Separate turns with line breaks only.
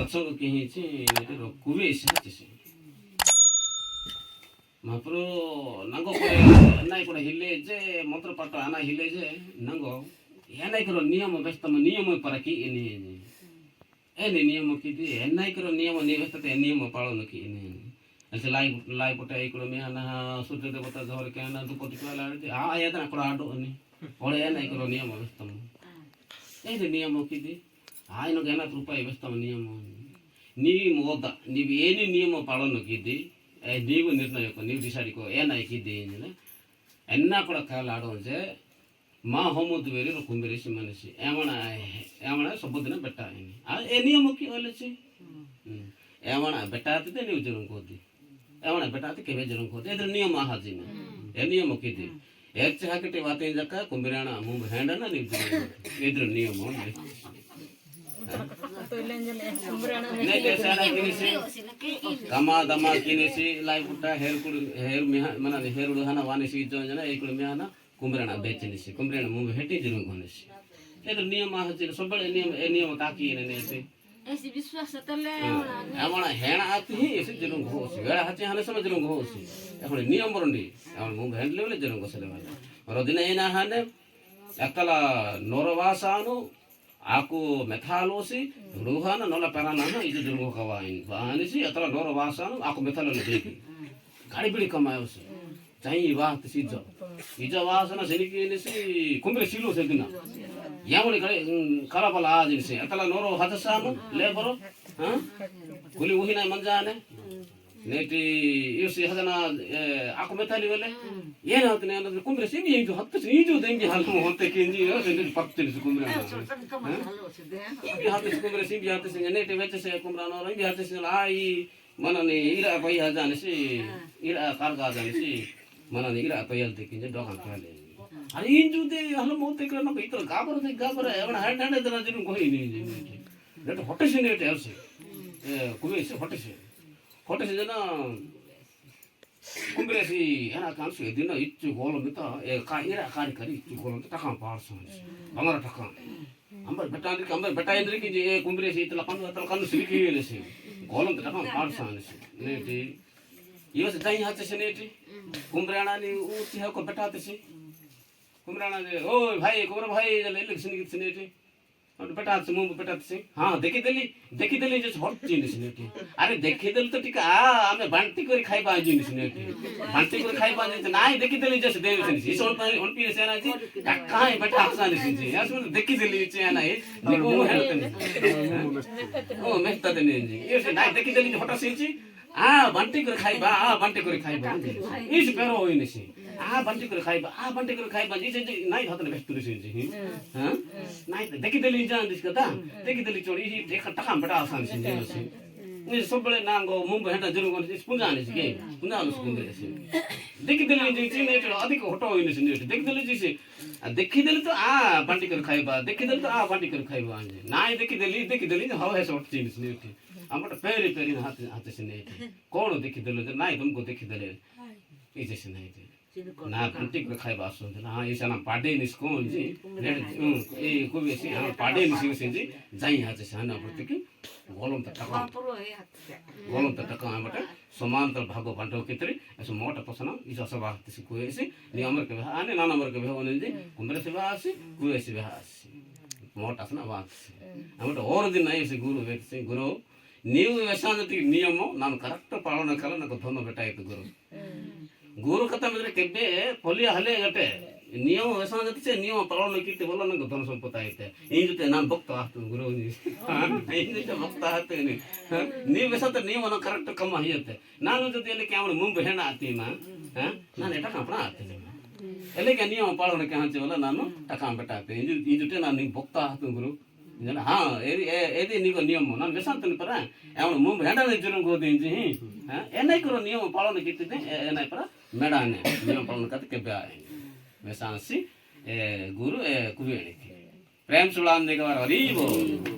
सत्संग किहिछि नेटे कुवे इसे महापुरु नंगो कोरे नाई कोरे हिले जे मंत्र पाठ आना हिले जे नंगो एनाई करो नियम व्यस्तम नियम परकी एने नियम किति एनाई करो नियम निव्यस्तते नियम पालन की एने ऐसे लाई पोटा इकडो मेहना सूर्य देवता जोर केना दुपटी वाला आ यातना कोड़ा आडो ने ओळे एनाई करो नियम व्यस्तम एने नियम किति आयनो गेना रूपाय व्यस्तम नियम नियम ओदा निवि एने नियम पालन किति ನೀವು ನಿರ್ಣಯಕ್ಕೆ ನೀವು ಡಿಸೈಡ್ಕೋ ಏನಾಯ್ಕಿದ್ದೆ ಏನಿಲ್ಲ ಎನ್ನ ಕೂಡ ಕಾಲ ಆಡೋಂಜೆ ಮಾ ಹೋಮುದು ಬೇರೆ ಕುಂಬಿರಿಸಿ ಮನಸಿ ಏಮಣ ಸಬ್ಬದಿನ ಬೆಟ್ಟ ಏನಿ ಏ ನಿಯಮಕ್ಕೆ ಒಲಸಿ ಏಮಣ ಬೆಟ್ಟ ಆತಿದೆ ನೀವು ಜರಂಕೋದಿ ಏಮಣ ಬೆಟ್ಟ ಆತಿ ಕೆವೆ ಜರಂಕೋದಿ ಇದ್ರ ನಿಯಮ ಹಾಜಿನ ಏ ನಿಯಮಕ್ಕಿದೆ ಹೆಚ್ಚು ಹಾಕಿಟ್ಟೆ ವಾತಿನ ಜಕ್ಕ ಕುಂಬಿರಾಣ ಮುಂಬ ಹ್ಯಾಂಡನ ನೀವು ಜರಂಕೋದಿ ಇದ್ರ ನಿಯಮ Kama dama kini si lai puta her mana her hana wani si jo jana ekul mehana kumbrana becini si kumbrana mu heti jirung kone si itu niyam hajir sobal niyam kaki ne ese
ऐसी विश्वास तले
amana hena ati hi ese jirung ho si gara hachi hana sama jirung ho si ekul niyam borundi amana mu handle le jirung ko sele wala rodina ena hane akala norawasanu aku metalosi ruhana nola perana itu jirung kawain bahani si atala norawasanu aku metalo le deki gari bili kamayosi jai wa sijo ija wasana seniki ni si kumbre silo sedina yamoni kare karabala ajin si atala noro hadasanu leboro ha kuli uhina manjane neti yusi hadana aku metali wale yena hatne ana kumbre simi yijo hatta yijo dengi halmo hotte kinji yo sendi patte ni kumbre ibi hatta kumbre simi hatta se neti vete se kumra no ibi hatta se ai manani ira pai hajane si ira karga jane si manani ira payal dekinje dokan kale ari inju de halmo hotte krana ko ito gabara evana hand dana jinu koi ni net hotte se net else kuve se hotte se jana kumbresi ana kansu edina itchu golomita e ka ira kari kari itchu golomita takan parson amara takan ambar beta indri ki je kumbresi itla kanu siliki lesi golomita takan parson neti yos dai hache se neti kumbrana ni uti ha ko beta tesi kumbrana je oy bhai kumra bhai le election ki neti बेटा से मुंह बेटा से हां देखि देली जे हट जिनिस नेटी अरे देखि देल तो ठीक आ हमें बांटी करी खाइबा जिनिस नेटी बांटी करी खाइबा जे नाइ देखि देली जे देव जिनिस इस on पी सेना जी काई बेटा आसा निस जी यास में देखि देली जे ना ए निको हेल्थ ओ मेहता देने जी ये से नाइ देखि देली हट से जी आ बांटी करी खाइबा इस पेरो होई निसी आ बांटी कर खाइबा जी नाइ हतने बेस्तुरी से जी हां नाइ देखि देली जान दिस कता देखि देली चोरी ही देख टका बटा आसान से जी नि सबले नांगो मुंब हेटा जरु गन पुंजा नि के पुंजा लस गुंदे से देखि देली जी जी ने अधिक हटो होई नि से देखि देली जी से देखि देली तो आ बांटी कर खाइबा देखि देली तो आ बांटी कर खाइबा नाइ देखि देली हाउ है शॉर्ट चीज ने हमट पेरी हाथ से ने कौन देखि देलो नाइ तुमको देखि देले ई जैसे नहीं ना कंटिक खाइबा सुन ना हां ऐसा ना पाडे निस्को जी ए कोबी से हां पाडे निस्को से जी जाई हाथ से ना प्रति की गोलम त टका हमट समांतर भागो बांटो कितरी ऐसे मोटा पसना इसा सब बात से कोई से नियमर के आने ना नंबर के होने जी कुंबरे से बासी कोई से बासी मोटा सना बात हमट और दिन नहीं से गुरु व्यक्ति से गुरु ನೀವು ವ್ಯಸನತಿ ನಿಯಮ ನಾನು ಕರೆಕ್ಟ್ ಪಾಲನೆ ಕಲ ನನಗೆ ಧನ ಬೆಟ್ಟಾಯಿತು ಗುರು ಕಥ ಅಂದ್ರೆ ಕೆಬ್ಬೆ ಪೊಲಿಯ ಹಲೆ ಗಟೆ ನಿಯಮ ವ್ಯಸನತಿ से ನಿಯಮ ಪಾಲನೆ ಕಿತ್ತೆ बोला ನನಗೆ ಧನ ಸಂಪತ್ತ ಆಯ್ತೆ ಈ ಜೊತೆ ನಾನು ಭಕ್ತ ಆಗ್ತೀನಿ ಗುರು ಈ ಜೊತೆ ಭಕ್ತ ಆಗ್ತೀನಿ ನೀವು ವ್ಯಸನ ನಿಯಮನ ಕರೆಕ್ಟ್ ಕಮ್ಮ ಹಿಯತ್ತೆ ನಾನು ಜೊತೆಯಲ್ಲಿ ಕ್ಯಾಮಣ ಮುಂಬೆ ಹೆಣ ಆತೀನ ನಾನು ಎಟ ಕಾಪಣ ಆಗ್ತೀನಿ ಎಲ್ಲಿಗೆ ನಿಯಮ ಪಾಲನೆ ಕೆ ಹಂಚವಲ್ಲ ನಾನು ಟಕಾ ಬೆಟ್ಟಾಗ್ತೀನಿ ಈ ಜೊತೆ ನಾನು ನಿಂಗೆ ಭಕ್ತ ಆಗ್ತೀನಿ ಗುರು हाँ ये निको नियम हो ना बेसान तो नहीं परा एवं मुंब हेंडा ने जुर्म को देंगे ही एनाई करो नियम पालन कितने थे एनाई परा मेडा ने नियम पालन करते के ब्याह बेसान सी गुरु कुबेर प्रेम सुलान देगा वाली वो